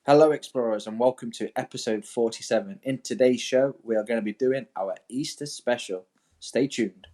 Hello, explorers, and welcome to episode 47. In today's show, we are going to be doing our Easter special. Stay tuned.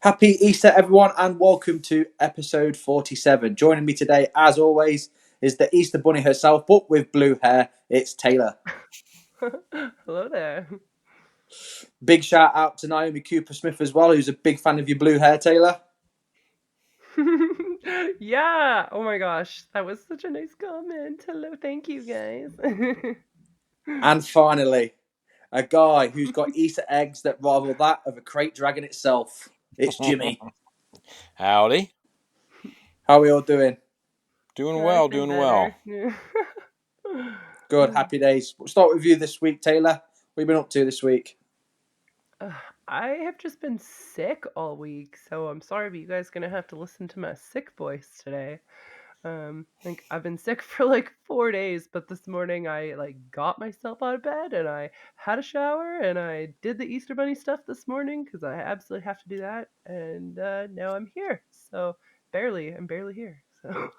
Happy Easter, everyone, and welcome to episode 47. Joining me today, as always, is the Easter Bunny herself, but with blue hair. It's Taylor. Hello there. Big shout out to Naomi Cooper Smith as well, who's a big fan of your blue hair, Taylor. Yeah. Oh my gosh. That was such a nice comment. Hello. Thank you, guys. And finally, a guy who's got Easter eggs that rival that of a crate dragon itself. It's Jimmy. Howdy. How are we all doing? Doing I've well, been doing well. better. Good, happy days. We'll start with you this week, Taylor. What have you been up to this week? I have just been sick all week, so I'm sorry, but you guys are gonna have to listen to my sick voice today. Like I've been sick for like 4 days, but this morning I got myself out of bed and I had a shower and I did the Easter Bunny stuff this morning because I absolutely have to do that. And now I'm here, so I'm barely here. So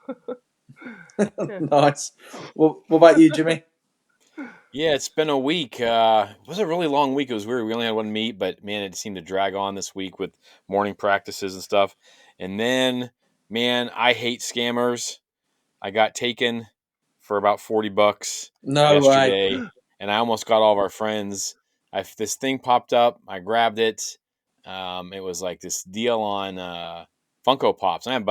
yeah. Nice. Well, what about you, Jimmy? Yeah, it's been a week. It was a really long week. It was weird. We only had one meet, but man, it seemed to drag on this week with morning practices and stuff. And then, man, I hate scammers. I got taken for about $40 No way. yesterday, and I almost got all of our friends. This thing popped up. I grabbed it. It was like this deal on Funko Pops. I haven't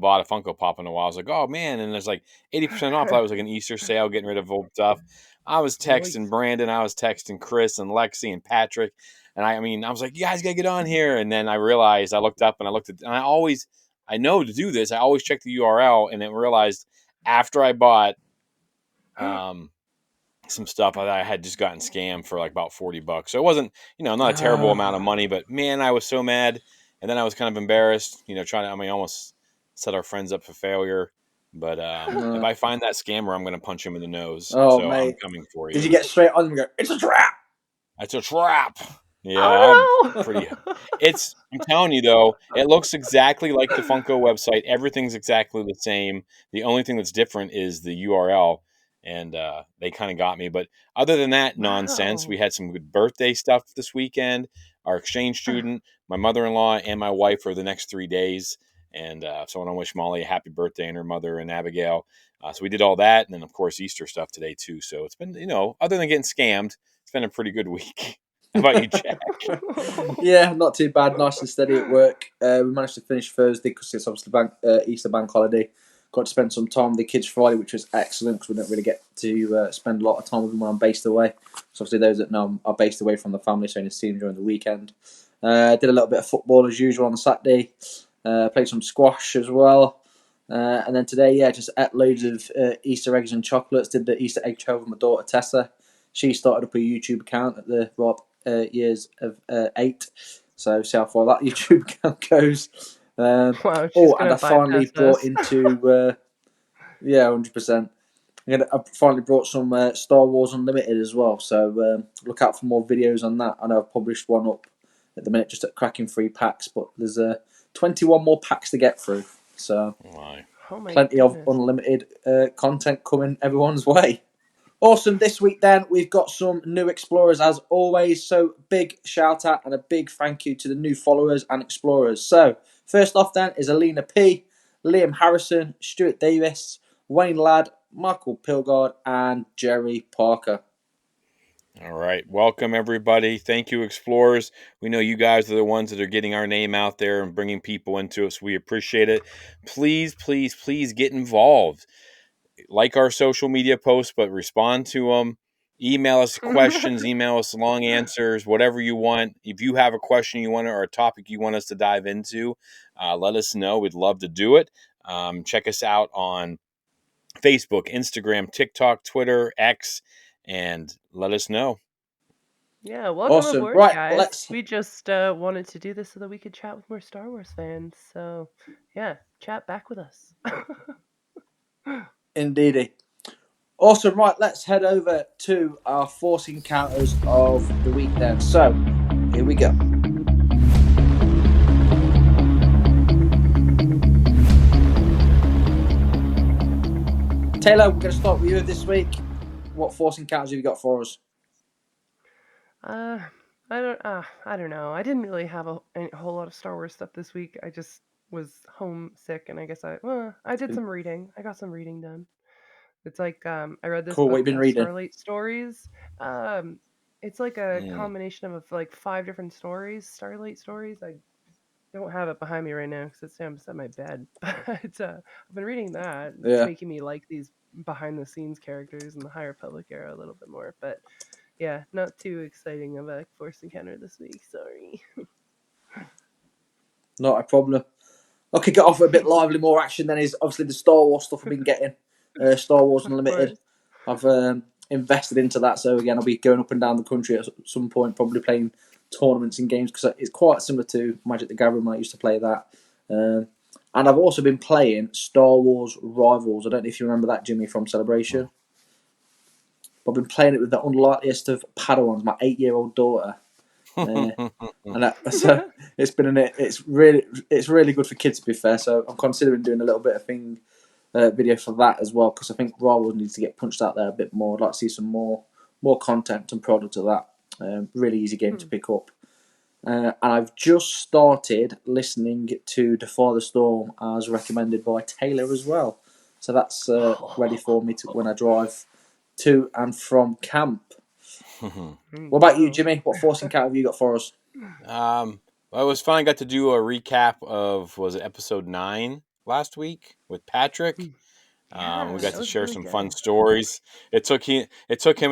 bought a Funko Pop in a while. I was like, oh man, and there's like 80% off. I thought it was like an Easter sale, getting rid of old stuff. I was texting Nice. Brandon, I was texting Chris and Lexi and Patrick, and I was like, you guys gotta get on here. And then I realized, I looked up and I looked at, and I know to do this. I always check the URL, and then realized after I bought some stuff, I had just gotten scammed for like about $40. So it wasn't, not a terrible amount of money, but man, I was so mad. And then I was kind of embarrassed, almost set our friends up for failure. But if I find that scammer, I'm going to punch him in the nose. Oh, So I'm mate. coming for you. Did you get straight on and go, it's a trap? It's a trap. Yeah, Oh I'm pretty. I'm telling you though, it looks exactly like the Funko website. Everything's exactly the same. The only thing that's different is the URL, and they kind of got me. But other than that nonsense, we wow. had some good birthday stuff this weekend. Our exchange student, my mother-in-law, and my wife for the next 3 days. And so I want to wish Molly a happy birthday, and her mother and Abigail. So we did all that, and then of course Easter stuff today too. So it's been, other than getting scammed, it's been a pretty good week. How about you, Jack? Yeah, not too bad. Nice and steady at work. We managed to finish Thursday because it's obviously Easter bank holiday. Got to spend some time with the kids Friday, which was excellent because we don't really get to spend a lot of time with them when I'm based away. So obviously those that know are based away from the family, so in to see them during the weekend. Did a little bit of football as usual on Saturday. Played some squash as well. And then today, just ate loads of Easter eggs and chocolates. Did the Easter egg show with my daughter Tessa. She started up a YouTube account at the years of 8. So see how far that YouTube account goes. Wow, she's And gonna I finally bypass brought us. into 100%. I finally brought some Star Wars Unlimited as well. So look out for more videos on that. I know I've published one up at the minute just at cracking 3 packs, but there's 21 more packs to get through. So Oh my plenty of goodness. unlimited content coming everyone's way. Awesome. This week, then, we've got some new explorers as always. So, big shout out and a big thank you to the new followers and explorers. So, first off, then, is Alina P, Liam Harrison, Stuart Davis, Wayne Ladd, Michael Pilgard, and Jerry Parker. All right. Welcome, everybody. Thank you, explorers. We know you guys are the ones that are getting our name out there and bringing people into us. We appreciate it. Please, please, please get involved. Like our social media posts, but respond to them. Email us questions, email us long answers, whatever you want. If you have a question you want or a topic you want us to dive into, let us know. We'd love to do it. Check us out on Facebook, Instagram, TikTok, Twitter, X, and let us know. Yeah, welcome Awesome. aboard, Right, guys. We just wanted to do this so that we could chat with more Star Wars fans. So, yeah, chat back with us. indeedy. Awesome. Right, let's head over to our Force Encounters of the week then. So, here we go. Taylor, we're going to start with you this week. What Force Encounters have you got for us? I don't know. I didn't really have a whole lot of Star Wars stuff this week. I just was homesick, and I guess I did some reading. I got some reading done. It's like I read this Cool. What book, you been reading? Starlight Stories. Um, it's like a combination of like 5 different stories, Starlight Stories. I don't have it behind me right now because it's down beside my bed. But I've been reading that. It's Yeah. making me like these behind the scenes characters in the High Republic era a little bit more. But yeah, not too exciting of a Force encounter this week. Sorry. Not a problem. I'll kick it off with a bit lively, more action than is obviously the Star Wars stuff I've been getting. Star Wars Of Unlimited. course. I've invested into that, so again, I'll be going up and down the country at some point, probably playing tournaments and games because it's quite similar to Magic the Gathering when I used to play that. And I've also been playing Star Wars Rivals. I don't know if you remember that, Jimmy, from Celebration. But I've been playing it with the unlikeliest of Padawans, my 8-year-old daughter. And so it's really good for kids, to be fair. So I'm considering doing a little bit of video for that as well, because I think Rivals needs to get punched out there a bit more. I'd like to see some more content and product of that. Really easy game to pick up. And I've just started listening to Defy the Storm as recommended by Taylor as well. So that's ready for me when I drive to and from camp. What about you, Jimmy? What Force Encounter have you got for us? Well, it was fun. I got to do a recap of, was it episode 9 last week with Patrick. Yeah, We got that to was share really some good. fun stories. It took him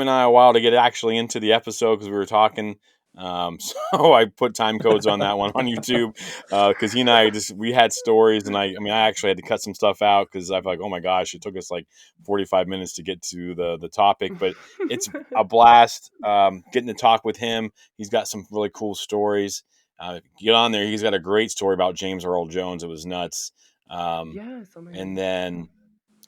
and I a while to get actually into the episode because we were talking. So I put time codes on that one on YouTube because he and I we had stories, and I actually had to cut some stuff out because I was like, oh my gosh, it took us like 45 minutes to get to the topic, but it's a blast getting to talk with him. He's got some really cool stories. Get on there. He's got a great story about James Earl Jones. It was nuts. Yes, oh my And God. then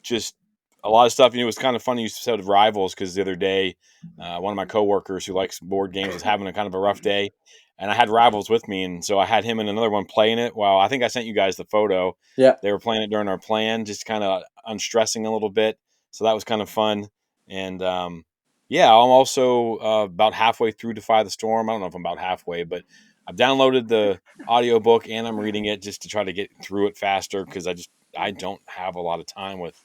just a lot of stuff. It was kind of funny you said Rivals because the other day, one of my coworkers who likes board games was having a kind of a rough day, and I had Rivals with me, and so I had him and another one playing it. Well, I think I sent you guys the photo. Yeah. They were playing it during our plan, just kind of unstressing a little bit. So that was kind of fun. And yeah, I'm also about halfway through Defy the Storm. I don't know if I'm about halfway, but I've downloaded the audiobook and I'm reading it just to try to get through it faster because I don't have a lot of time with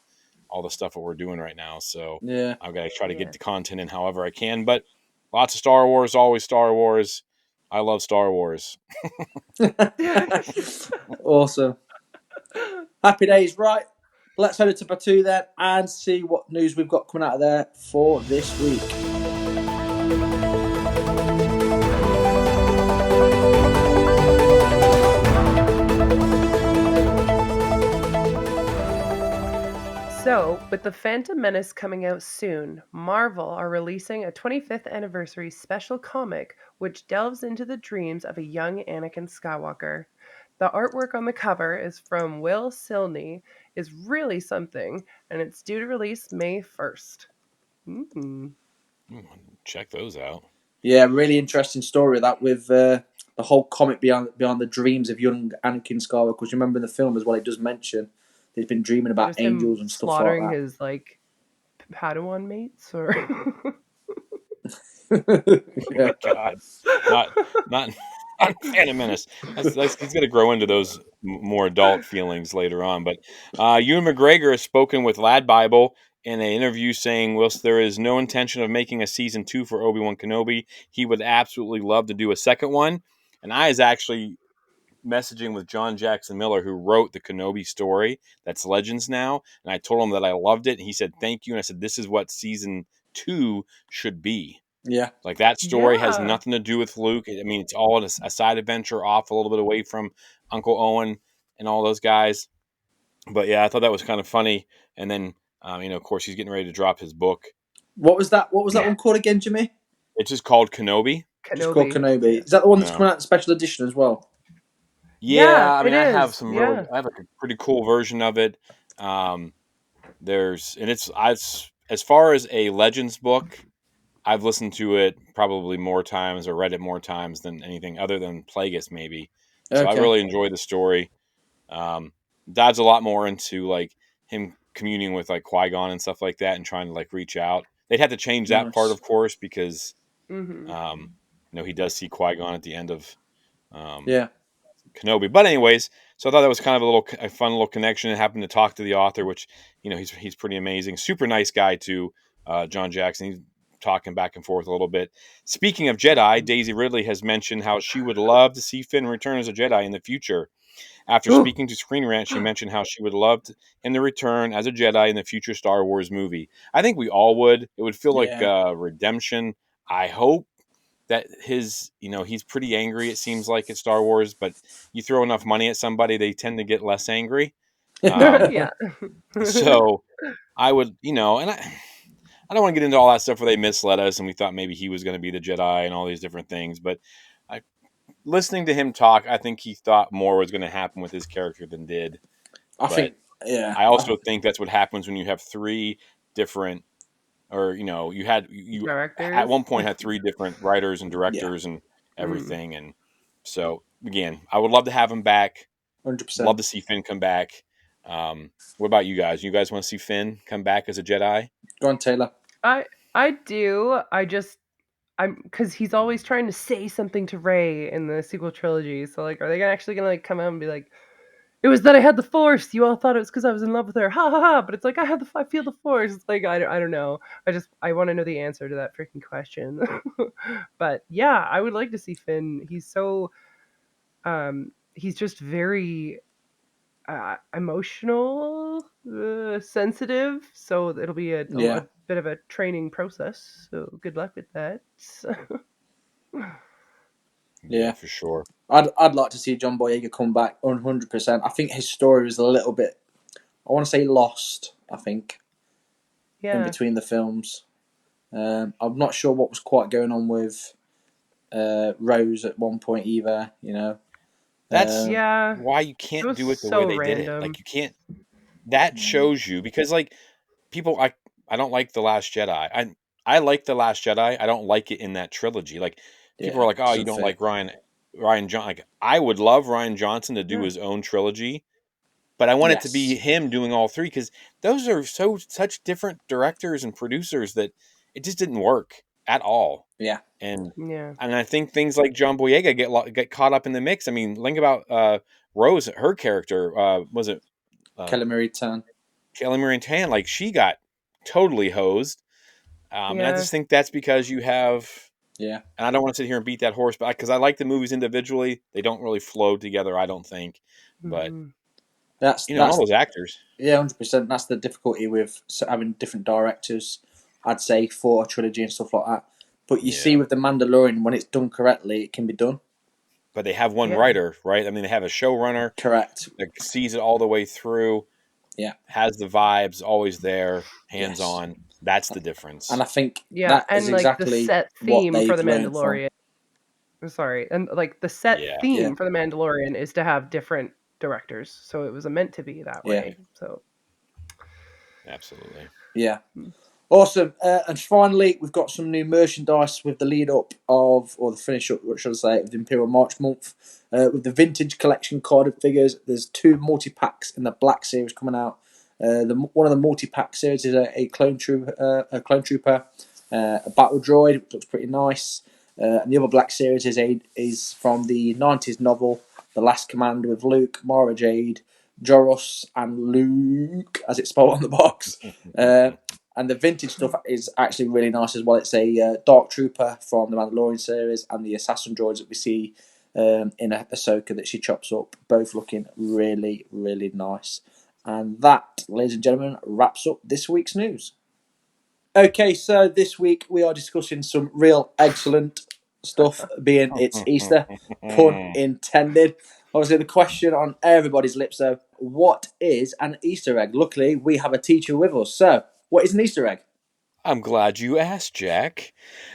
all the stuff that we're doing right now. So Yeah. I've got to try to Yeah. get the content in however I can. But lots of Star Wars, always Star Wars. I love Star Wars. Awesome. Happy days, right? Let's head to Batu then and see what news we've got coming out of there for this week. So, with The Phantom Menace coming out soon, Marvel are releasing a 25th anniversary special comic which delves into the dreams of a young Anakin Skywalker. The artwork on the cover is from Will Silney, is really something, and it's due to release May 1st. Check those out. Yeah, really interesting story that with the whole comic beyond the dreams of young Anakin Skywalker. Because you remember in the film as well, it does mention he's been dreaming about Just angels him and stuff like slaughtering that. his like Padawan mates, or Yeah. God, not Phantom Menace. He's going to grow into those more adult feelings later on. But Ewan McGregor has spoken with Lad Bible in an interview saying, whilst there is no intention of making a season 2 for Obi-Wan Kenobi, he would absolutely love to do a second one. And I is actually messaging with John Jackson Miller, who wrote the Kenobi story that's Legends now. And I told him that I loved it. And he said, thank you. And I said, this is what season 2 should be. Yeah. Like that story has Yeah. nothing to do with Luke. I mean, it's all a side adventure off a little bit away from Uncle Owen and all those guys. But yeah, I thought that was kind of funny. And then Of course, he's getting ready to drop his book. What was that one called again, Jimmy? It's just called Kenobi. Just called Kenobi. Yeah. Is that the one that's coming out in special edition as well? Yeah, I it mean, I have is. some I have like a pretty cool version of it. It's as far as a Legends book, I've listened to it probably more times or read it more times than anything other than Plagueis maybe. So I Okay. really enjoy the story. Dives a lot more into like him communing with like Qui-Gon and stuff like that and trying to like reach out. They'd have to change that part, Nice. of course, because Mm-hmm. he does see Qui-Gon at the end of um, Yeah. Kenobi. But anyways, so I thought that was kind of a fun little connection. I happened to talk to the author, which he's pretty amazing, super nice guy too, John Jaxxon. He's talking back and forth a little bit. Speaking of Jedi, Daisy Ridley has mentioned how she would love to see Finn return as a Jedi in the future. After Ooh. speaking to Screen Rant, she mentioned how she would love him to return as a Jedi in the future Star Wars movie. I think we all would. It would feel like Yeah. redemption. I hope that he's pretty angry, it seems like, at Star Wars, but you throw enough money at somebody, they tend to get less angry. Yeah. So I would, and I don't want to get into all that stuff where they misled us and we thought maybe he was going to be the Jedi and all these different things. But listening to him talk, I think he thought more was going to happen with his character than did. I But think, yeah. I also think that's what happens when you have three different, or you at Directors. one point had three different writers and Yeah. directors and everything. And so again, I would love to have him back. 100%. Love to see Finn come back. What about you guys? You guys want to see Finn come back as a Jedi? Go on, Taylor. I do. I'm because he's always trying to say something to Rey in the sequel trilogy. So like, are they actually gonna like come out and be like, "It was that I had the Force. You all thought it was because I was in love with her." Ha ha ha! But it's like I feel the Force. It's like I don't know. I want to know the answer to that freaking question. But yeah, I would like to see Finn. He's just very emotional, sensitive. So it'll be a bit of a training process. So good luck with that. Yeah, for sure. I'd like to see John Boyega come back 100%. I think his story was a little bit, I want to say, lost, I think, in between the films. I'm not sure what was quite going on with Rose at one point either, That's why you can't do it the way they did it. Like, you can't. That shows you, because like people, I don't like The Last Jedi. I like The Last Jedi. I don't like it in that trilogy. Like, people are like, oh, you don't like Ryan Johnson. Like, I would love Ryan Johnson to do his own trilogy, but I want it to be him doing all three, because those are such different directors and producers that it just didn't work at all. Yeah. And I think things like John Boyega get caught up in the mix. I mean, think about Rose, her character. Was it Kelly Marie Tran? Kelly Marie Tran, like, she got totally hosed. And I just think that's because you have. Yeah. And I don't want to sit here and beat that horse, but because I like the movies individually, they don't really flow together, I don't think. But that's all those actors. Yeah, 100%. That's the difficulty with having different directors. I'd say for a trilogy and stuff like that. But you see with The Mandalorian, when it's done correctly, it can be done. But they have one writer, right? I mean, they have a showrunner. Correct. That sees it all the way through. Yeah. Has the vibes, always there, hands on. That's the difference. And I think that is exactly the set theme what for The learned Mandalorian. I'm sorry. And like the set theme for The Mandalorian is to have different directors. So it was meant to be that way. So absolutely. Yeah. Awesome. And finally, we've got some new merchandise with the lead up of, or the finish up, what should I say, of the Imperial March month. With the vintage collection carded figures, there's 2 multi-packs in the Black Series coming out. One of the multi-pack series is a clone trooper, a battle droid, which looks pretty nice. And the other Black Series is from the 90s novel, The Last Command, with Luke, Mara Jade, Joros, and Luke, as it's spelled on the box. And the vintage stuff is actually really nice as well. It's a Dark Trooper from the Mandalorian series and the Assassin droids that we see in Ahsoka that she chops up, both looking really, really nice. And that, ladies and gentlemen, wraps up this week's news. Okay, so this week we are discussing some real excellent stuff, being it's Easter, pun intended. Obviously, the question on everybody's lips, though, what is an Easter egg? Luckily, we have a teacher with us. So, what is an Easter egg? I'm glad you asked, Jack.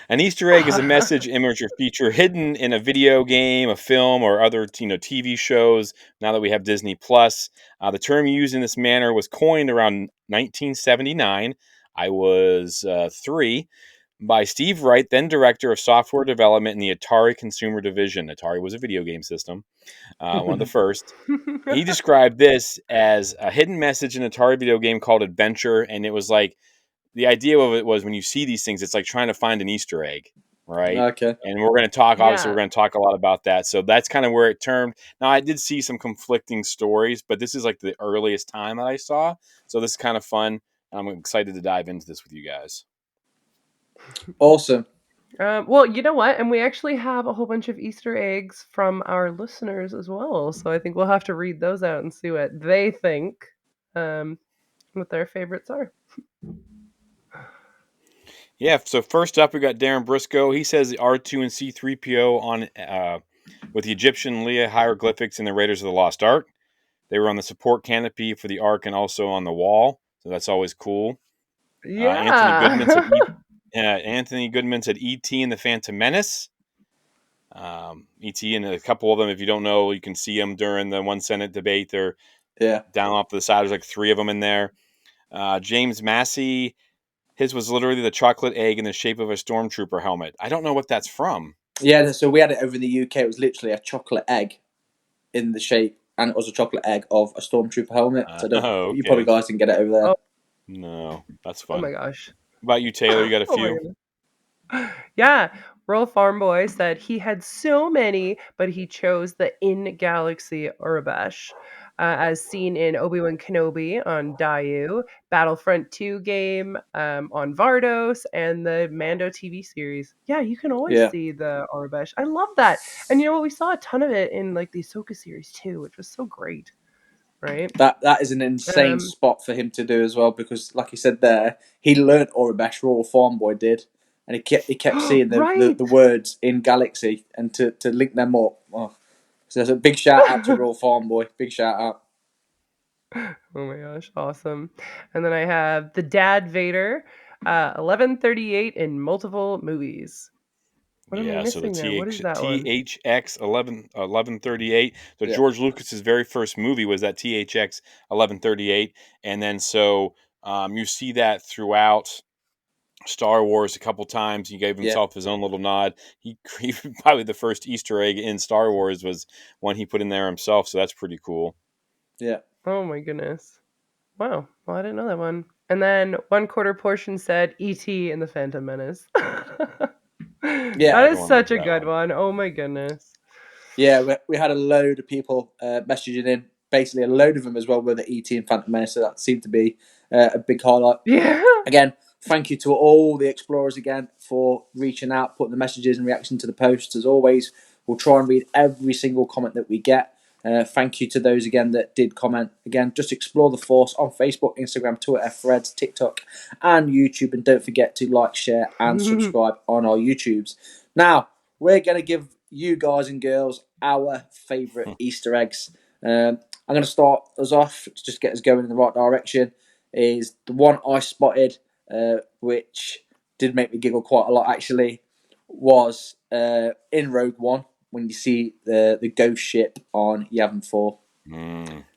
An Easter egg is a message, image, or feature hidden in a video game, a film, or other TV shows. Now that we have Disney Plus, the term used in this manner was coined around 1979. I was 3 by Steve Wright, then director of software development in the Atari Consumer Division. Atari was a video game system, one of the first. He described this as a hidden message in an Atari video game called Adventure, and it was like the idea of it was when you see these things, it's like trying to find an Easter egg, right? Okay. And we're going to talk, obviously, Yeah. we're going to talk a lot about that. So that's kind of where it turned. Now, I did see some conflicting stories, but this is like the earliest time that I saw. So this is kind of fun. I'm excited to dive into this with you guys. Awesome. Well, you know what? And we actually have a whole bunch of Easter eggs from our listeners as well. So I think we'll have to read those out and see what they think, what their favorites are. Yeah, so first up, we got Darren Briscoe. He says the R2 and C3PO on with the Egyptian Leah hieroglyphics in the Raiders of the Lost Ark. They were on the support canopy for the Ark and also on the wall, so that's always cool. Anthony Goodman said Yeah. Anthony Goodman said E.T. and the Phantom Menace. E.T. and a couple of them, if you don't know, you can see them during the one Senate debate. They're down off to the side. There's like 3 of them in there. James Massey, his was literally the chocolate egg in the shape of a stormtrooper helmet. I don't know what that's from. Yeah, so we had it over in the UK. It was literally a chocolate egg in the shape, and it was a chocolate egg of a stormtrooper helmet. So Okay. you probably guys can get it over there. Oh. No, that's Oh fun. my gosh. What about you, Taylor? You got a Oh my few? goodness. Yeah, Rural Farm Boy said he had so many, but he chose the in Galaxy Urabesh, as seen in Obi-Wan Kenobi on Dayu, Battlefront 2 game on Vardos, and the Mando TV series. Yeah, you can always see the Urabesh. I love that. And you know what? We saw a ton of it in like the Ahsoka series too, which was so great. Right? That is an insane spot for him to do as well, because like he said there, he learnt Urabesh, Royal Farm Boy did, and he kept seeing Right. the words in Galaxy, and to link them up. Oh. So there's a big shout out to Royal Farm Boy. Big shout out. Oh my gosh, awesome. And then I have the Dad Vader, 1138 in multiple movies. What am I So the missing there? What is that one? THX 1138. So Yeah. George Lucas's very first movie was that THX 1138, and then so you see that throughout Star Wars a couple times. He gave himself his own little nod. He probably the first Easter egg in Star Wars was one he put in there himself. So that's pretty cool. Yeah. Oh my goodness. Wow. Well, I didn't know that one. And then 1/4 portion said E.T. and the Phantom Menace. That is such a good one. Oh my goodness. Yeah, we had a load of people messaging in. Basically, a load of them as well were the ET and Phantom Menace, so that seemed to be a big highlight. Yeah. Again, thank you to all the explorers again for reaching out, putting the messages and reaction to the posts. As always, we'll try and read every single comment that we get. Thank you to those again that did comment. Again, just explore the Force on Facebook, Instagram, Twitter, Threads, TikTok, and YouTube. And don't forget to like, share, and subscribe on our YouTubes. Now, we're going to give you guys and girls our favourite Easter eggs. I'm going to start us off to just get us going in the right direction. Is the one I spotted, which did make me giggle quite a lot actually, was in Rogue One when you see the ghost ship on Yavin 4.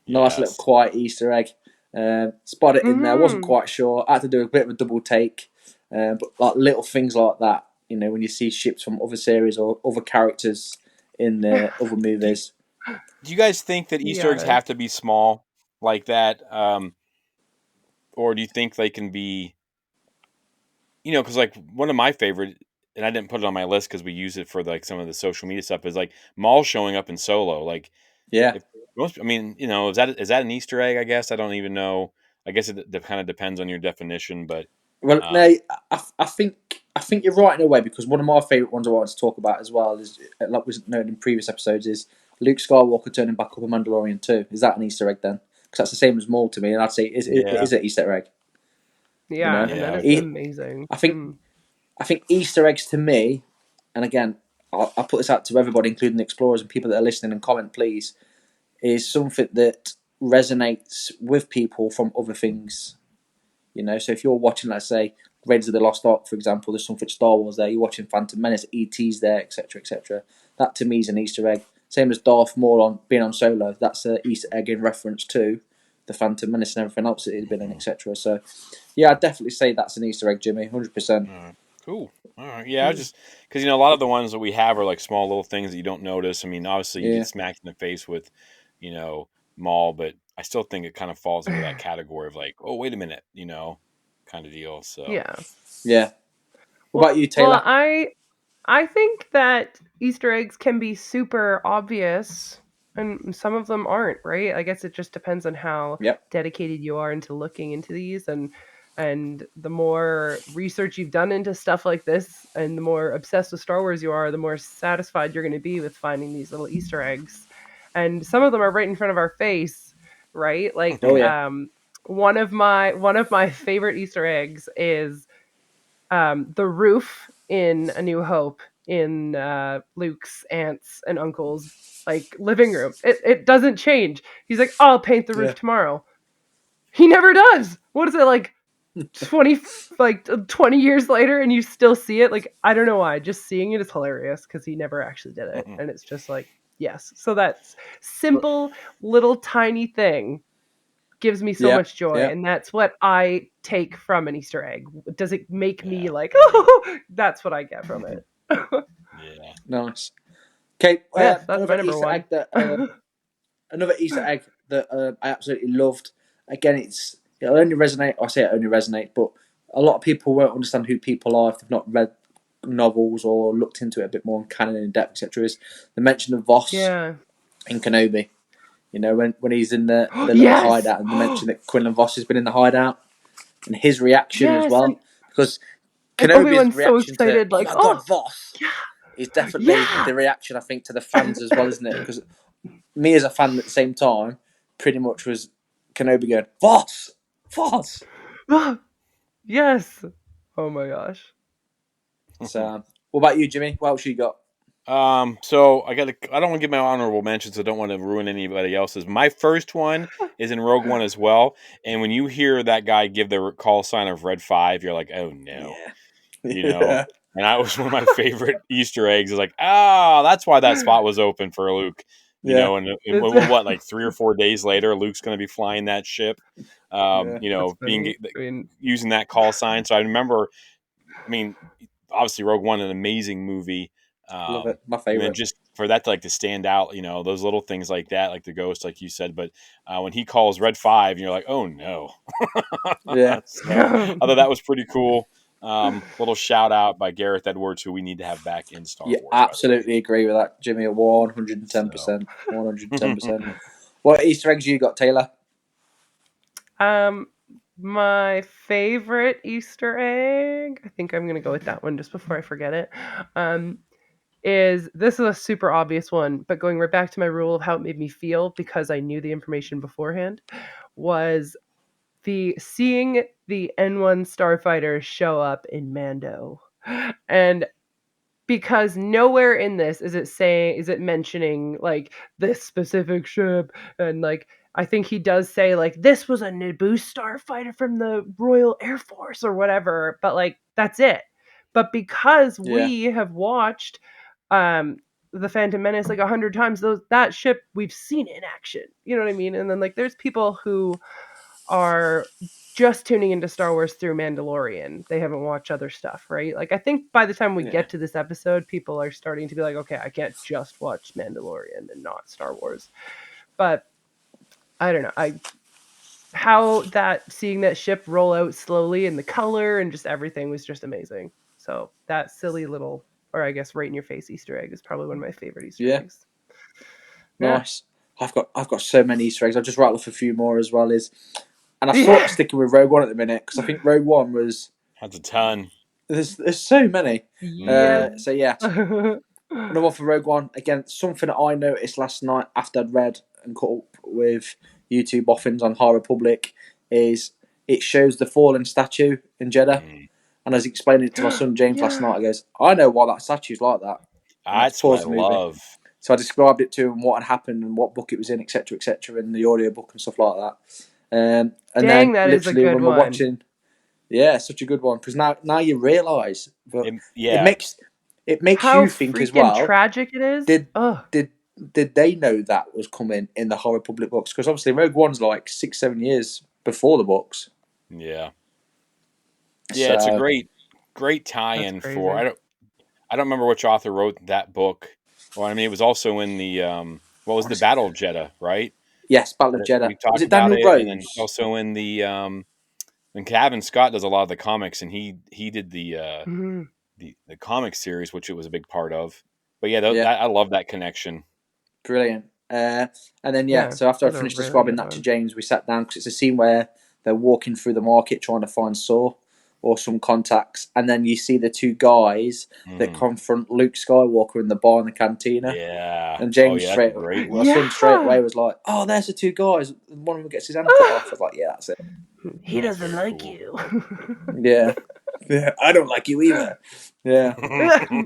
Nice little quiet Easter egg. Spotted it in there. Wasn't quite sure. I had to do a bit of a double take. But like little things like that, you know, when you see ships from other series or other characters in other movies. Do you guys think that Easter eggs have to be small like that? Or do you think they can be, because like one of my favorite, and I didn't put it on my list because we use it for like some of the social media stuff, is like Maul showing up in Solo. Like, yeah. Is that an Easter egg? I guess I don't even know. I guess it kind of depends on your definition, but well, no, I think you're right in a way, because one of my favourite ones I wanted to talk about as well is, like was noted in previous episodes, is Luke Skywalker turning back up in Mandalorian 2. Is that an Easter egg then? Because that's the same as Maul to me, and I'd say it is an Easter egg. Yeah, and that is amazing. I think Easter eggs to me, and again, I'll put this out to everybody, including the explorers and people that are listening, and comment please. is something that resonates with people from other things. So if you're watching, let's say, Raiders of the Lost Ark, for example, there's something Star Wars there. You're watching Phantom Menace, ET's there, etc., etc. That to me is an Easter egg. Same as Darth Maul being on Solo. That's an Easter egg in reference to the Phantom Menace and everything else that he's been in, etc. So, yeah, I'd definitely say that's an Easter egg, Jimmy, 100%. Cool. All right. Yeah, just because a lot of the ones that we have are like small little things that you don't notice. I mean, obviously you get smacked in the face with, Maul, but I still think it kind of falls into that category of like, oh, wait a minute, kind of deal. So yeah. What about you, Taylor? Well, I think that Easter eggs can be super obvious, and some of them aren't, right? I guess it just depends on how dedicated you are into looking into these, and the more research you've done into stuff like this, and the more obsessed with Star Wars you are, the more satisfied you're going to be with finding these little Easter eggs. And some of them are right in front of our face, right? Like, one of my favorite Easter eggs is the roof in A New Hope in Luke's aunts and uncles like living room. It doesn't change. He's like, I'll paint the roof tomorrow. He never does. What is it like 20 years later and you still see it? Like, I don't know why. Just seeing it is hilarious because he never actually did it. And it's just like, yes. So that's simple little tiny thing gives me so much joy, and that's what I take from an Easter egg. Does it make me like, oh, that's what I get from it. Nice. Okay, that's another my number Easter one. egg that I absolutely loved. Again, it'll only resonate. I say it only resonate, but a lot of people won't understand who people are if they've not read novels or looked into it a bit more on canon in depth, etc. Is the mention of Voss in Kenobi. When he's in the little hideout, and the mention that Quinlan Voss has been in the hideout, and his reaction as well, because Kenobi's reaction so excited, to like, oh my god, Voss is definitely the reaction I think to the fans as well, isn't it? Because me as a fan at the same time, pretty much was Kenobi going Voss. Yes. Oh my gosh. So, what about you, Jimmy? What else you got? So I don't want to give my honorable mentions. I don't want to ruin anybody else's. My first one is in Rogue One as well. And when you hear that guy give the call sign of Red 5, you're like, oh no, And that was one of my favorite Easter eggs. Is like, that's why that spot was open for Luke. And what, like 3 or 4 days later, Luke's going to be flying that ship. Using that call sign. So I remember. I mean, obviously, Rogue One, an amazing movie. Love it, my favorite. And then just for that to stand out, those little things like that, like the ghost, like you said. But when he calls Red 5, you're like, oh no. So, although that was pretty cool. Little shout out by Gareth Edwards, who we need to have back in Star Wars. Absolutely agree with that, Jimmy. 110%. 110%. What Easter eggs you got, Taylor? My favorite Easter egg, I think I'm gonna go with that one just before I forget it. This is a super obvious one, but going right back to my rule of how it made me feel because I knew the information beforehand, was seeing the N1 starfighter show up in Mando. And because nowhere in this is it mentioning like this specific ship, and like I think he does say like this was a Naboo starfighter from the Royal Air Force or whatever, but like that's it. But because we have watched the Phantom Menace like 100 times, that ship we've seen in action. You know what I mean? And then like there's people who are just tuning into Star Wars through Mandalorian. They haven't watched other stuff, right? Like I think by the time we get to this episode, people are starting to be like, okay, I can't just watch Mandalorian and not Star Wars. But I don't know. Seeing that ship roll out slowly and the color and just everything was just amazing. So that silly little, or I guess right in your face Easter egg is probably one of my favorite Easter eggs. Nice. I've got so many Easter eggs. I'll just rattle off a few more as well. And I'm sort of sticking with Rogue One at the minute because I think Rogue One that's a ton. There's so many. Yes. So yeah, another one for Rogue One. Again, something that I noticed last night after I'd read and caught up with YouTube boffins on High Republic is it shows the fallen statue in Jeddah. And I was explaining it to my son James last night. I goes, I know why that statue's like that. That's what I love. So I described it to him what had happened and what book it was in, etc., and the audiobook and stuff like that. And Dang, then that is a literally good when we're one. watching, yeah, such a good one because now you realise, but it makes how you think as freaking well. tragic it is. Did they know that was coming in the High Republic books? Because obviously Rogue One's like 6-7 years before the books. Yeah, So, it's a great tie-in for. I don't remember which author wrote that book. Well, I mean, it was also in the what was the Battle of Jeddah, right? Yes, Battle of Jeddah. We talked Was it about Daniel it, Rose? and then also in the and Kevin Scott does a lot of the comics, and he did the comic series, which it was a big part of. But yeah, I love that connection. Brilliant. And then so after I finished describing that to James, we sat down because it's a scene where they're walking through the market trying to find Saw or some contacts, and then you see the two guys that confront Luke Skywalker in the bar in the cantina. Yeah, and James that's great. straight away was like, "Oh, there's the two guys. One of them gets his hand cut off." I was like, "Yeah, that's it." He doesn't like you. Yeah, I don't like you either. Yeah,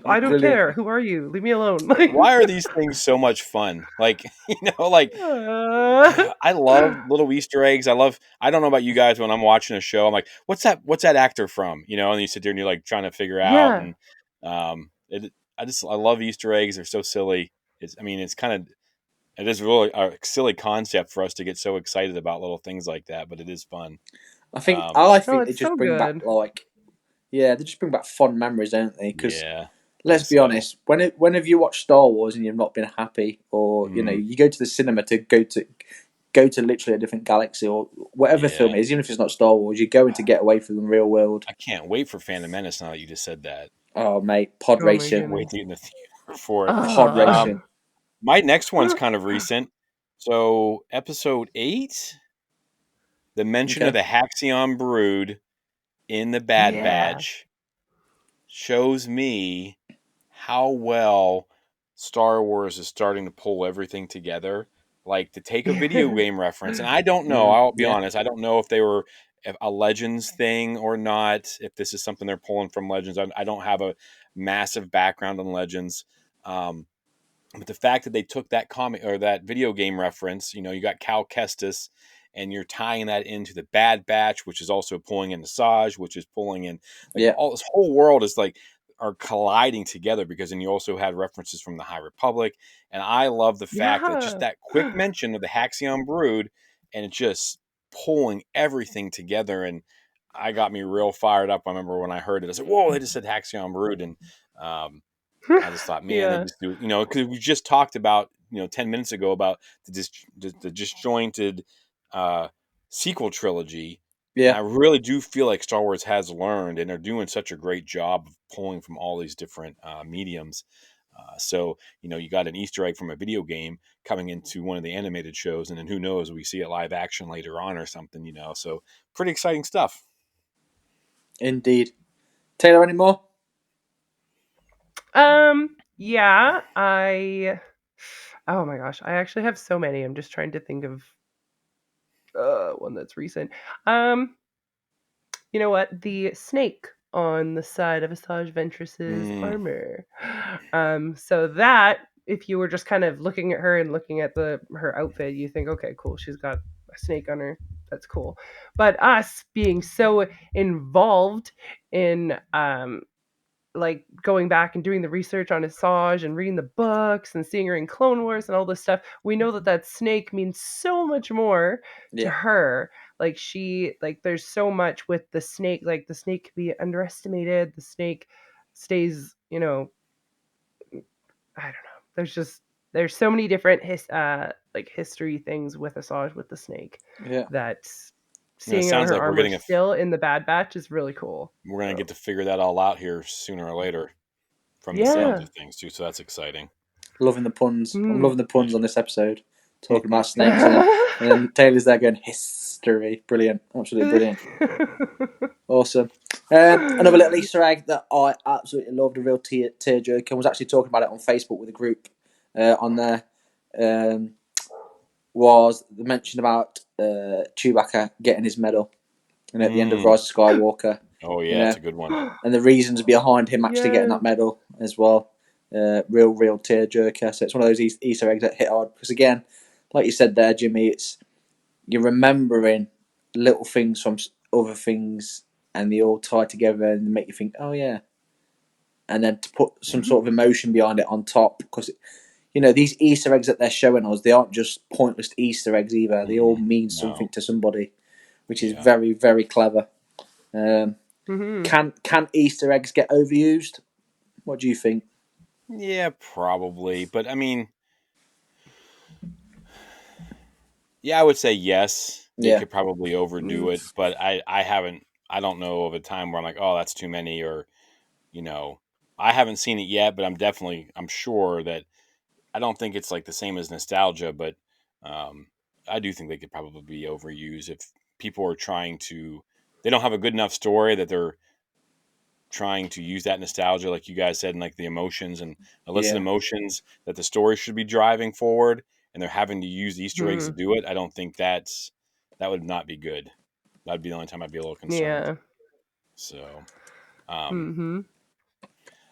I don't care. Who are you? Leave me alone. Why are these things so much fun? Like, I love little Easter eggs. I don't know about you guys, when I'm watching a show, I'm like, what's that actor from? And you sit there and you're like trying to figure out. And I love Easter eggs. They're so silly. It is really a silly concept for us to get so excited about little things like that, but it is fun. I think they just bring back they just bring back fond memories, don't they? Because let's be honest, whenever you watch Star Wars and you've not been happy, or you go to the cinema to go to literally a different galaxy or whatever film it is, even if it's not Star Wars, you're going to get away from the real world. I can't wait for Phantom Menace now that you just said that. Oh mate, pod racing. Can't wait to get in the theater for it. Pod racing. My next one's kind of recent. So episode 8, the mention of the Jaxxon brood in the Bad Batch shows me how well Star Wars is starting to pull everything together. Like, to take a video game reference, and I don't know, I'll be honest, I don't know if they were a Legends thing or not, if this is something they're pulling from Legends. I don't have a massive background on Legends. But the fact that they took that comic or that video game reference, you got Cal Kestis, and you're tying that into the Bad Batch, which is also pulling in the Saj, which is pulling in all this whole world is are colliding together, because then you also had references from the High Republic. And I love the fact that just that quick mention of the Jaxxon brood, and it's just pulling everything together. And I got me real fired up. I remember when I heard it, I said, "Whoa, they just said Jaxxon brood." And I just thought, man, they just do, because we just talked about, 10 minutes ago about the disjointed sequel trilogy. Yeah. And I really do feel like Star Wars has learned, and they're doing such a great job of pulling from all these different mediums. So, you got an Easter egg from a video game coming into one of the animated shows, and then who knows, we see it live action later on or something, so pretty exciting stuff. Indeed. Taylor, any more? Yeah, oh my gosh, I actually have so many. I'm just trying to think of one that's recent. You know what? The snake on the side of Asajj Ventress's armor. So that, if you were just kind of looking at her and looking at her outfit, you think, okay, cool, she's got a snake on her. That's cool. But us being so involved in like going back and doing the research on Asajj and reading the books and seeing her in Clone Wars and all this stuff, we know that snake means so much more to her. Like, there's so much with the snake. Like, the snake can be underestimated. The snake stays, I don't know. There's so many different history things with Asajj with the snake. That seeing on her armor still in the Bad Batch is really cool. We're going to get to figure that all out here sooner or later from the sounds of things too. So that's exciting. Loving the puns. I'm loving the puns on this episode. Talking about snakes and then Taylor's there going, history. Brilliant. Absolutely brilliant. Awesome. Another little Easter egg that I absolutely loved, a real tearjerker. I was actually talking about it on Facebook with a group on there. Was the mention about Chewbacca getting his medal, and at the end of Rise of Skywalker. Oh yeah, that's a good one. And the reasons behind him actually getting that medal as well. real tearjerker. So it's one of those Easter eggs that hit hard because again, like you said there, Jimmy, it's you're remembering little things from other things, and they all tie together and make you think, oh yeah, and then to put some sort of emotion behind it on top because these Easter eggs that they're showing us, they aren't just pointless Easter eggs either. They all mean something to somebody, which is very, very clever. Can Easter eggs get overused? What do you think? Yeah, probably. But I mean, yeah, I would say yes. They Yeah, could probably overdo it, but I don't know of a time where I'm like, oh, that's too many, or you know, I haven't seen it yet, but I'm sure that I don't think it's like the same as nostalgia, but um, I do think they could probably be overused if people are they don't have a good enough story that they're trying to use that nostalgia, like you guys said, and like the emotions and illicit yeah, emotions that the story should be driving forward, and they're having to use Easter eggs to Mhm. do it. I don't think that would not be good. That'd be the only time I'd be a little concerned. Yeah. So, um, Mhm.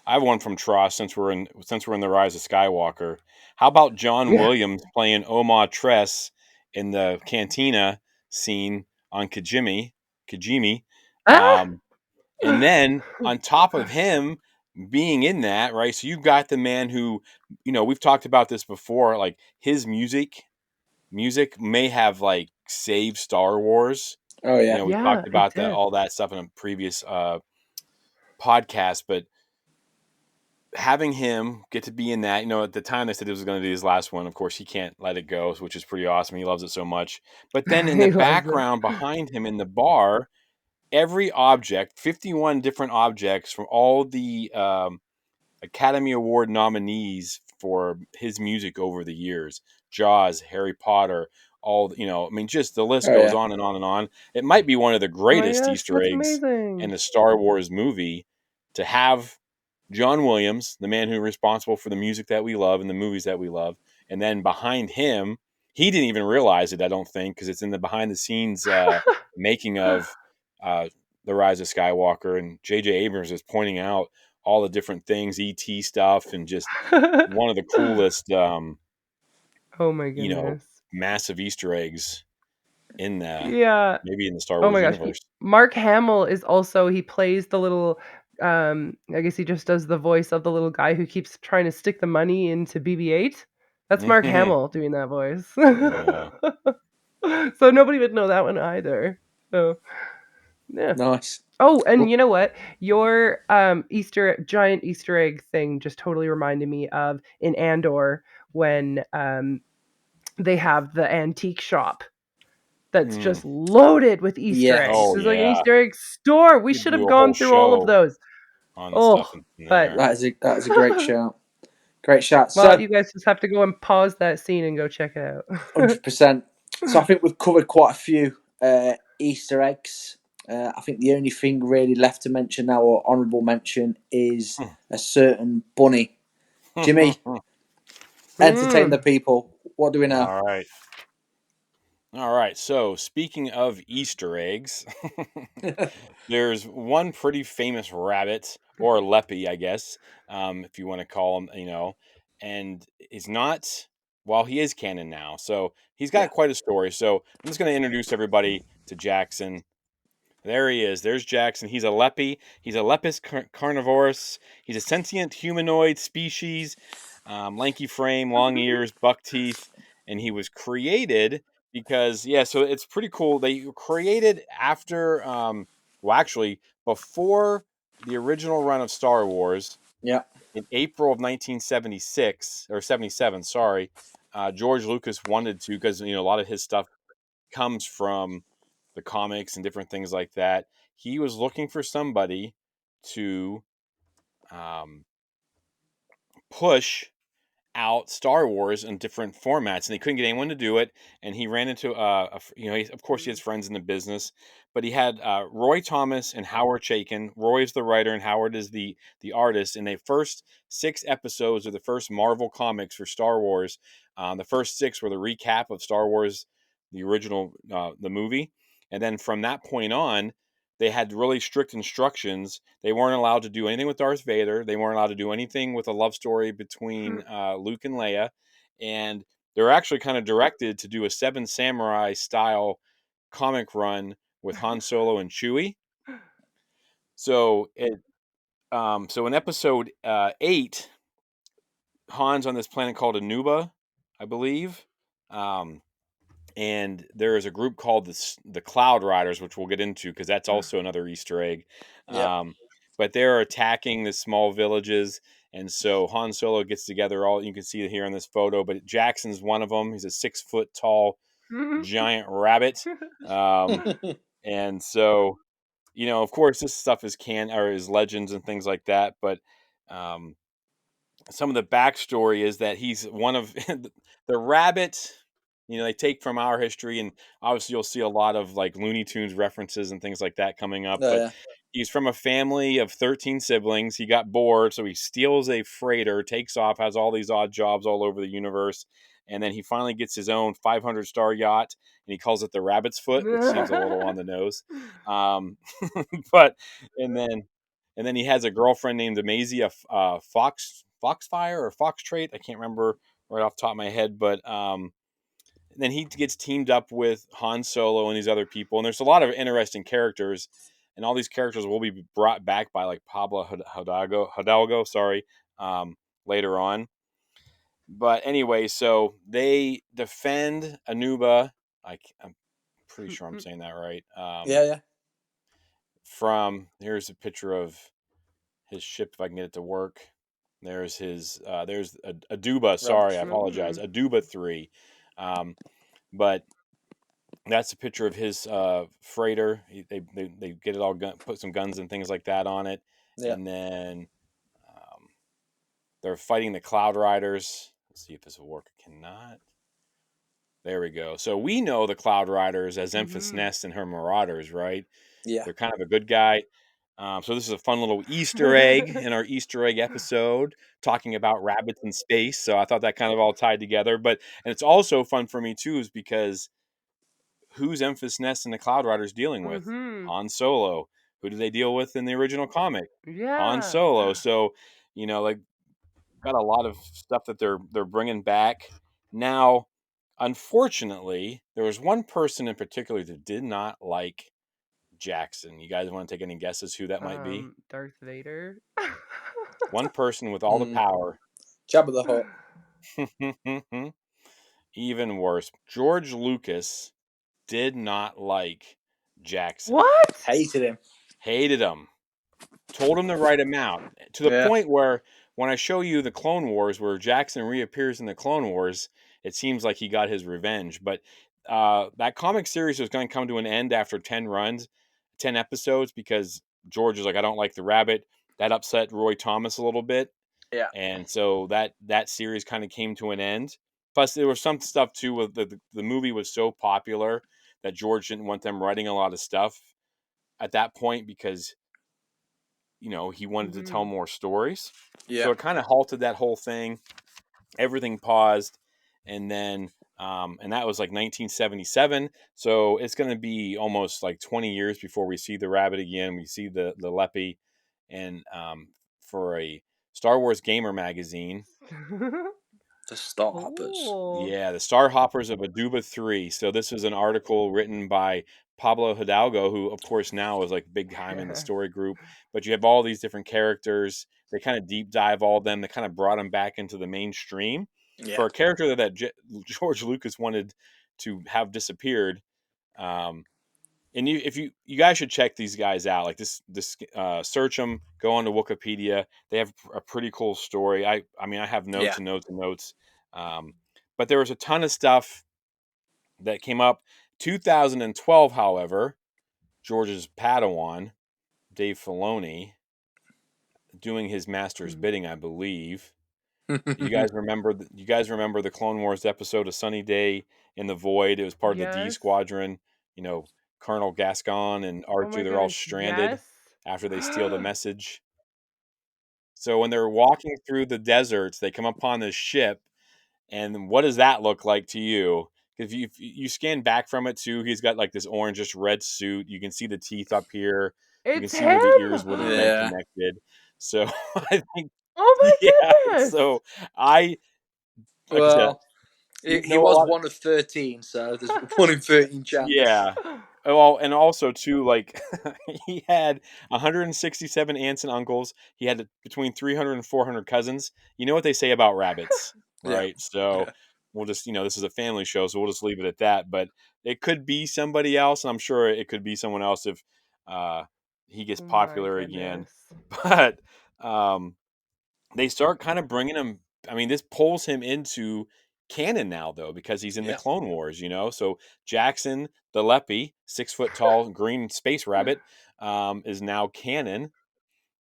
I have one from Tross since we're in the Rise of Skywalker. How about John Yeah. Williams playing Oma Tress in the cantina scene on Kajimi? Ah! And then on top of him being in that, right? So you've got the man who, we've talked about this before, like his music may have like saved Star Wars. oh yeah, We Yeah, talked it about that did. all that stuff in a previous podcast, but having him get to be in that, at the time they said it was going to be his last one. Of course, he can't let it go, which is pretty awesome. He loves it so much. But then in the He loves it. background behind him in the bar, every object, 51 different objects from all the Academy Award nominees for his music over the years, Jaws, Harry Potter, I mean, just the list oh goes yeah, on and on and on. It might be one of the Oh my greatest gosh, Easter that's eggs in amazing. a Star Wars movie to have John Williams, the man who's responsible for the music that we love and the movies that we love, and then behind him, he didn't even realize it, I don't think, because it's in the behind the scenes making of uh, the Rise of Skywalker, and J.J. Abrams is pointing out all the different things, ET stuff, and just one of the coolest, Oh my you know, goodness. massive Easter eggs in Yeah. maybe in the Star Oh Wars my gosh. universe. Mark Hamill is also he plays the little I guess he just does the voice of the little guy who keeps trying to stick the money into BB-8. That's Mark Hamill doing that voice. Yeah. So nobody would know that one either. So, yeah. nice. Oh, and Well, you know what? Your giant Easter egg thing just totally reminded me of in Andor when they have the antique shop that's Mm. just loaded with Easter eggs. yes, Oh It's like an yeah, Easter egg store. We you could should have do a whole gone through all of show those. on the stuff Oh, in but there. that is a great shout. Great shout. well, So you guys just have to go and pause that scene and go check it out. 100%. So I think we've covered quite a few Easter eggs. I think the only thing really left to mention now, or honourable mention, is a certain bunny. Jimmy, entertain the Mm. people. What do we know? All right. All right. So, speaking of Easter eggs, there's one pretty famous rabbit, or Lepi, I guess, if you want to call him, and is not, well, he is canon now. So, he's Yeah, got quite a story. So, I'm just going to introduce everybody to Jaxxon. There he is. There's Jaxxon. He's a Lepi. He's a Lepus carnivorous. He's a sentient humanoid species, lanky frame, long ears, buck teeth, and he was created because yeah. So it's pretty cool. They created after, well, actually before the original run of Star Wars yeah, in April of 1976 or 77. Sorry, George Lucas wanted to because a lot of his stuff comes from the comics and different things like that. He was looking for somebody to um, push out Star Wars in different formats, and he couldn't get anyone to do it. And he ran into, of course, he has friends in the business, but he had Roy Thomas and Howard Chaykin. Roy is the writer, and Howard is the artist. And the first 6 episodes of the first Marvel comics for Star Wars, the first 6 were the recap of Star Wars, the original, the movie, and then from that point on. they had really strict instructions. They weren't allowed to do anything with Darth Vader. They weren't allowed to do anything with a love story between Luke and Leia. And they're actually kind of directed to do a Seven Samurai style comic run with Han Solo and Chewie. So so in episode 8, Han's on this planet called Anuba, I believe. And there is a group called the Cloud Riders, which we'll get into because that's also another Easter egg. Yep. But they're attacking the small villages, and so Han Solo gets together. All you can see here in this photo, but Jaxxon's one of them. He's a 6-foot tall giant rabbit, and so of course, this stuff is legends and things like that. But some of the backstory is that he's one of the rabbit. They take from our history, and obviously you'll see a lot of like Looney Tunes references and things like that coming up. Oh, But yeah. he's from a family of 13 siblings. He got bored, so he steals a freighter, takes off, has all these odd jobs all over the universe, and then he finally gets his own 500-star yacht, and he calls it the Rabbit's Foot, which seems a little on the nose. But and then he has a girlfriend named Amazia Foxfire or Foxtrate. I can't remember right off the top of my head, but then he gets teamed up with Han Solo and these other people, and there's a lot of interesting characters, and all these characters will be brought back by like Pablo Hidalgo, sorry, later on. But anyway, so they defend Anuba. I'm pretty sure I'm saying that right. Yeah. Here's a picture of his ship if I can get it to work. There's there's Aduba. Sorry, I apologize. Aduba 3. But that's a picture of his freighter. They get it all put some guns and things like that on it, Yeah. and then they're fighting the Cloud Riders. Let's see if this will work. It cannot. There we go. So we know the Cloud Riders as Emphas Nest and her Marauders, right? Yeah. They're kind of a good guy. So this is a fun little Easter egg in our Easter egg episode talking about rabbits in space. So I thought that kind of all tied together. And it's also fun for me too, is because who's Emphas Nest and the Cloud Riders dealing with? Han Solo. Who do they deal with in the original comic? Han Yeah. Solo. So like got a lot of stuff that they're bringing back now. Unfortunately, there was one person in particular that did not like Jaxxon. You guys want to take any guesses who that might be? Darth Vader. One person with all the power. Jabba the Hutt. Even worse. George Lucas did not like Jaxxon. What? Hated him. Hated him. Told him to write him out. To the point where when I show you the Clone Wars, where Jaxxon reappears in the Clone Wars, it seems like he got his revenge. But that comic series was going to come to an end after 10 runs, 10 episodes, because George was like, I don't like the rabbit. That upset Roy Thomas a little bit. Yeah. And so that series kind of came to an end. Plus, there was some stuff too with the movie was so popular that George didn't want them writing a lot of stuff at that point because he wanted to tell more stories. Yeah. So it kind of halted that whole thing. Everything paused, and then and that was like 1977. So it's going to be almost like 20 years before we see the rabbit again. We see the Lepi, and for a Star Wars Gamer magazine. The Star Hoppers. Yeah, the Star Hoppers of Aduba 3. So this is an article written by Pablo Hidalgo, who of course now is like big time in the story group. But you have all these different characters. They kind of deep dive all of them. They kind of brought them back into the mainstream for a character that George Lucas wanted to have disappeared. And you guys should check these guys out. Like this search them, go on to Wikipedia. They have a pretty cool story. I mean, I have notes and notes and notes. But there was a ton of stuff that came up. 2012, however, George's Padawan, Dave Filoni, doing his master's bidding, I believe. You guys remember the Clone Wars episode, A Sunny Day in the Void? It was part of the D Squadron. Colonel Gascon and R2, they're all stranded after they steal the message. So when they're walking through the deserts, they come upon this ship, and what does that look like to you? if you scan back from it too, he's got like this orangish red suit. You can see the teeth up here. You can It's see where the him. ears would have been Yeah. connected. So I think, Oh yeah. my goodness. So I, like I said, Well, you he know a was lot. one of 13, so there's 1 in 13 chance. Yeah. Well, and also too, like he had 167 aunts and uncles. He had between 300 and 400 cousins. You know what they say about rabbits, Yeah. right? So Yeah. we'll just, this is a family show, so we'll just leave it at that. But it could be somebody else, and I'm sure it could be someone else if uh, he gets My popular again. goodness. But they start kind of bringing him. I mean, this pulls him into canon now, though, because he's in the Yeah. Clone Wars. So Jaxxon the Lepi, 6 foot tall green space rabbit, is now canon.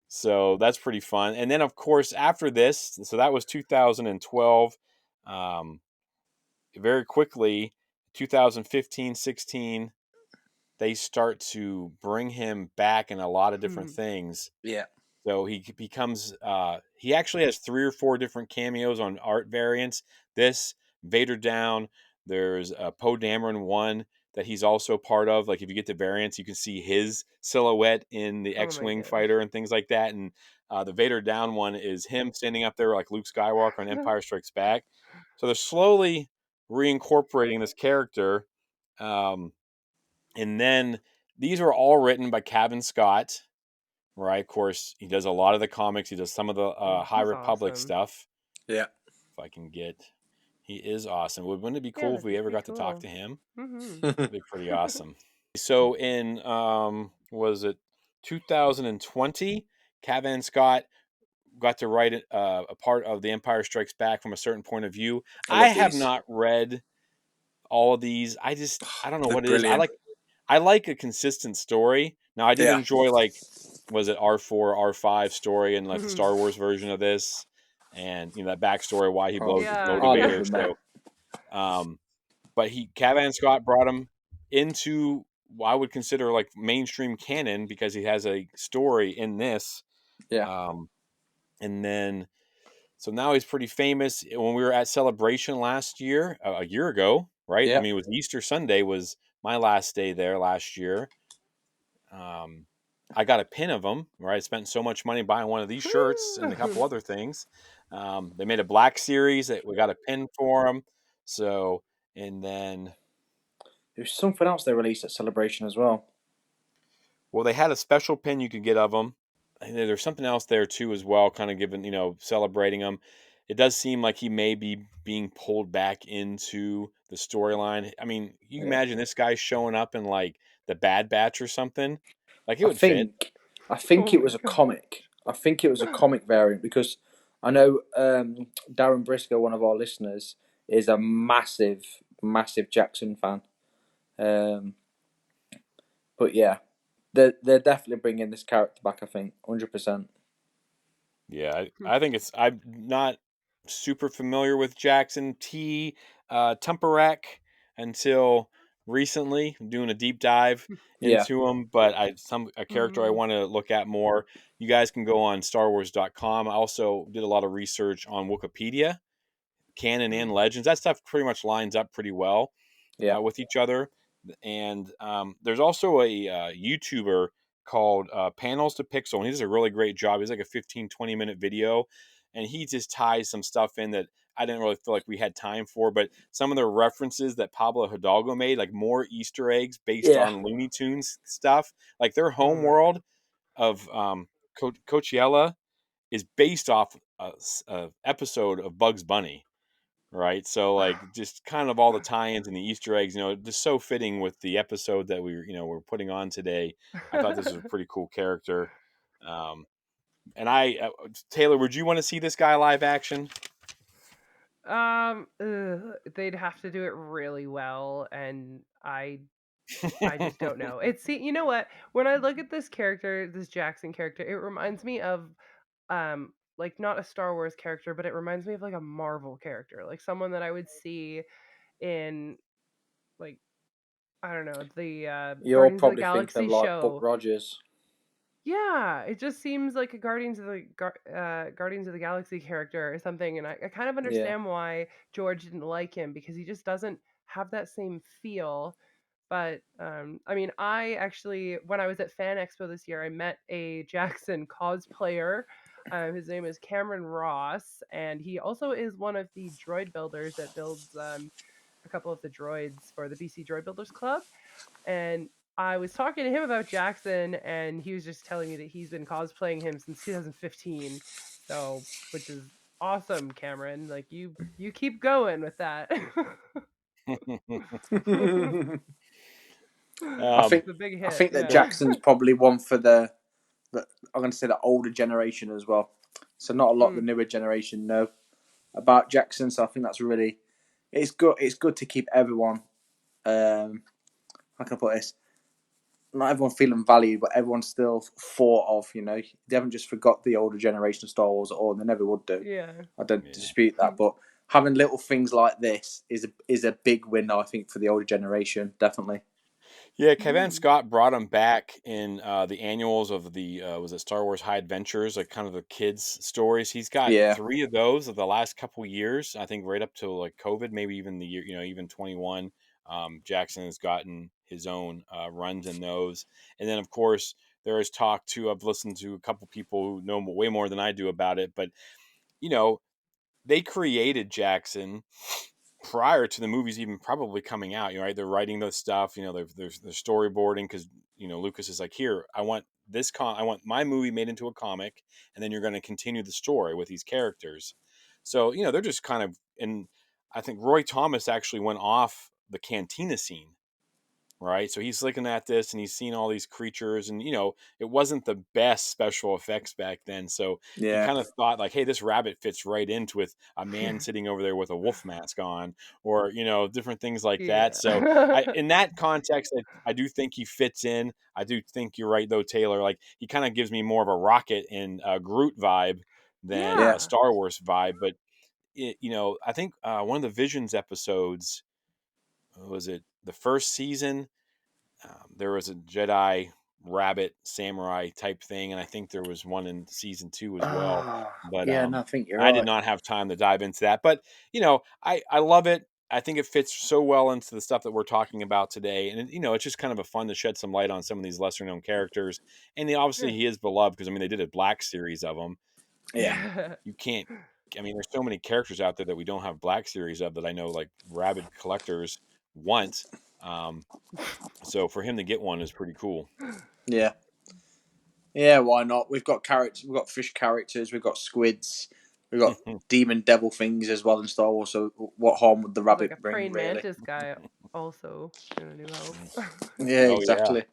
So that's pretty fun. And then, of course, after this, so that was 2012. Um, Very quickly, 2015, 16, they start to bring him back in a lot of different things. Yeah. So he becomes he actually has 3 or 4 different cameos on art variants. This Vader Down, there's a Poe Dameron one that he's also part of. Like if you get the variants, you can see his silhouette in the Oh my X-wing gosh. fighter and things like that. And the Vader Down one is him standing up there like Luke Skywalker on Empire Strikes Back. So they're slowly reincorporating this character, um, and then these were all written by Kevin Scott. Right, of course, he does a lot of the comics. He does some of the Oh, High he's Republic awesome. stuff. Yeah. If I can get, he is awesome. Wouldn't it be Yeah, cool if that'd be we ever pretty got to talk cool. to him? Mm-hmm. That'd be pretty awesome. So in was it 2020? Kevin Scott got to write a part of The Empire Strikes Back from a certain point of view. I I love have these. not read all of these. I don't know They're what it is. brilliant. I like a consistent story. Now I did Yeah. enjoy like was it R4 R5 story and like the Star Wars version of this, and that backstory why he Oh, blows his Yeah, I love yeah. motivator. them, mate. So but Cavan Scott brought him into what I would consider like mainstream canon because he has a story in this. Yeah. Um and then so now he's pretty famous. When we were at Celebration last year, a year ago, right? I Yeah. mean, it was Easter Sunday was my last day there last year. Um, I got a pin of him, right? I spent so much money buying one of these shirts and a couple other things. They made a Black Series that we got a pin for him. So, and then, There's something else they released at Celebration as well. well, they had a special pin you could get of him. And there's something else there too, as well, kind of giving, celebrating him. It does seem like he may be being pulled back into the storyline. I mean, you can Yeah. imagine this guy showing up in like the Bad Batch or something. Like it I would fit. think I think Oh it my was a god. comic. I think it was a comic variant because I know Darren Briscoe, one of our listeners, is a massive, massive Jackson fan. Um, but yeah, they're definitely bringing this character back. I think 100%. Yeah, I think I'm not super familiar with Jackson T. Tumperack until recently. I'm doing a deep dive Yeah, into him, but a character I Mm-hmm. want to look at more. You guys can go on StarWars.com. I also did a lot of research on Wikipedia, canon and legends. That stuff pretty much lines up pretty well yeah, with each other. And there's also a YouTuber called Panels to Pixel, and he does a really great job. He's like a 15-20 minute video, and he just ties some stuff in that I didn't really feel like we had time for. But some of the references that Pablo Hidalgo made, like more Easter eggs based yeah, on Looney Tunes stuff, like their Oh home my world god. of Coachella is based off a episode of Bugs Bunny, right? So like just kind of all the tie-ins and the Easter eggs, just so fitting with the episode that we're putting on today. I thought this was a pretty cool character. Um, and Taylor, would you want to see this guy live action? They'd have to do it really well, and I just don't know. You know what? When I look at this character, this Jackson character, it reminds me of like not a Star Wars character, but it reminds me of like a Marvel character, like someone that I would see in like I don't know, the you're Guardians of the probably thinking of Galaxy like Buck show. Rogers. Yeah, it just seems like a Guardians of the Galaxy character or something, and I kind of Yeah, understand why George didn't like him because he just doesn't have that same feel. But I mean, I actually, when I was at Fan Expo this year, I met a Jaxxon cosplayer. His name is Cameron Ross, and he also is one of the droid builders that builds a couple of the droids for the BC Droid Builders Club. And I was talking to him about Jaxxon, and he was just telling me that he's been cosplaying him since 2015. So, which is awesome, Cameron. Like you keep going with that. I Um, think It's a big I hit, think that yeah. Jackson's probably one for the I'm going to say the older generation as well. So not a lot of the newer generation know about Jaxxon. So I think that's really it's good. It's good to keep everyone. How can I put this? Not everyone feeling valued, but everyone's still thought of. You know, they haven't just forgot the older generation of Star Wars, or they never would do. Yeah. I don't Yeah. dispute that, but having little things like this is a big win, I think, for the older generation. Definitely. Yeah, Kevin Scott brought him back in the annuals of the was it Star Wars High Adventures, like kind of the kids' stories. He's got Yeah. 3 of those of the last couple years. I think right up to like COVID, maybe even the year, even 21. Jaxxon has gotten his own runs in those, and then of course there is talk too. I've listened to a couple people who know way more than I do about it, but you know they created Jaxxon prior to the movies even probably coming out. You know, right? They're writing the stuff. You know, they're storyboarding because Lucas is like, here, I want I want my movie made into a comic, and then you're going to continue the story with these characters. So they're just kind of, and I think Roy Thomas actually went off the cantina scene, right? So he's looking at this and he's seen all these creatures, and it wasn't the best special effects back then. So he Yeah. kind of thought like, hey, this rabbit fits right into with a man sitting over there with a wolf mask on, or different things like that. So Yeah. in that context, I do think he fits in. I do think you're right though, Taylor. Like he kind of gives me more of a Rocket and Groot vibe than Yeah. a Star Wars vibe, but I think one of the Visions episodes, was it the first season? There was a Jedi rabbit samurai type thing, and I think there was one in season 2 as well. But Yeah. No, I think you're I did right. not have time to dive into that. But I love it. I think it fits so well into the stuff that we're talking about today, and it's just kind of a fun to shed some light on some of these lesser known characters. And obviously Yeah. he is beloved because they did a Black series of him, Yeah. and you can't. There's so many characters out there that we don't have Black series of that I know like rabid collectors want. Um, so for him to get one is pretty cool. Yeah. Yeah, why not? We've got characters. We've got fish characters. We've got squids. We've got demon devil things as well in Star Wars. So what harm would the There's like a rabbit bring, praying really? mantis guy also in A New Hope. Yeah, Oh yeah, exactly.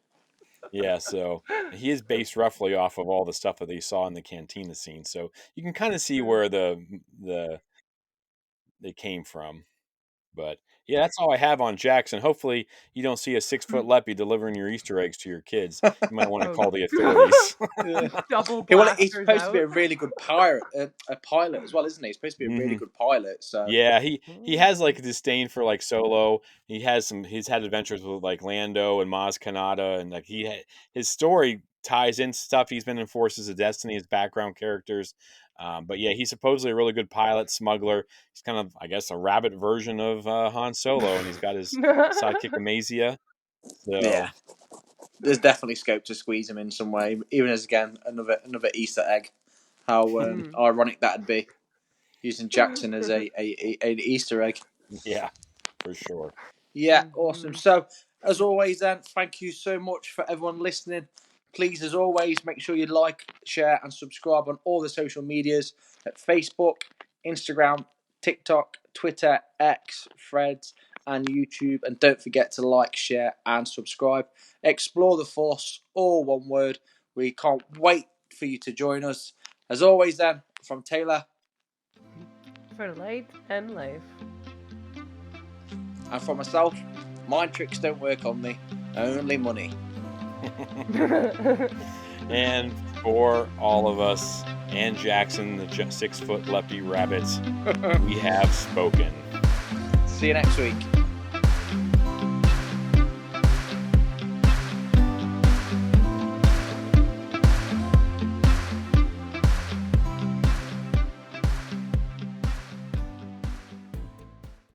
yeah. So he is based roughly off of all the stuff that they saw in the cantina scene. So you can kind of see where the they came from. But yeah, that's all I have on Jaxxon. Hopefully, you don't see a 6-foot Lepi delivering your Easter eggs to your kids. You might want to Oh, call the authorities. Yeah. double Hey, well, he's blasters supposed to be out. a really good pirate, a pilot as well, isn't he? He's supposed to be a really hmm good pilot. So Yeah, he has like Mm. a disdain for like Solo. He's had adventures with like Lando and Maz Kanata, and like his story ties in stuff. He's been in Forces of Destiny, his background characters. But yeah, he's supposedly a really good pilot, smuggler. He's kind of, I guess, a rabbit version of Han Solo, and he's got his sidekick Amazia. yeah, So there's definitely scope to squeeze him in some way. Even as again another Easter egg. How Mm. ironic that'd be using Jaxxon as an Easter egg. yeah, for sure. Yeah, awesome. Mhm. So, as always, then, thank you so much for everyone listening. Please, as always, make sure you like, share, and subscribe on all the social medias at Facebook, Instagram, TikTok, Twitter, X, Threads, and YouTube. And don't forget to like, share, and subscribe. Explore the Force, all one word. We can't wait for you to join us. As always, then, from Taylor For light and life. and from myself, mind tricks don't work on me, only money. And for all of us and Jaxxon, the 6-foot Lepi rabbits, we have spoken. See you next week.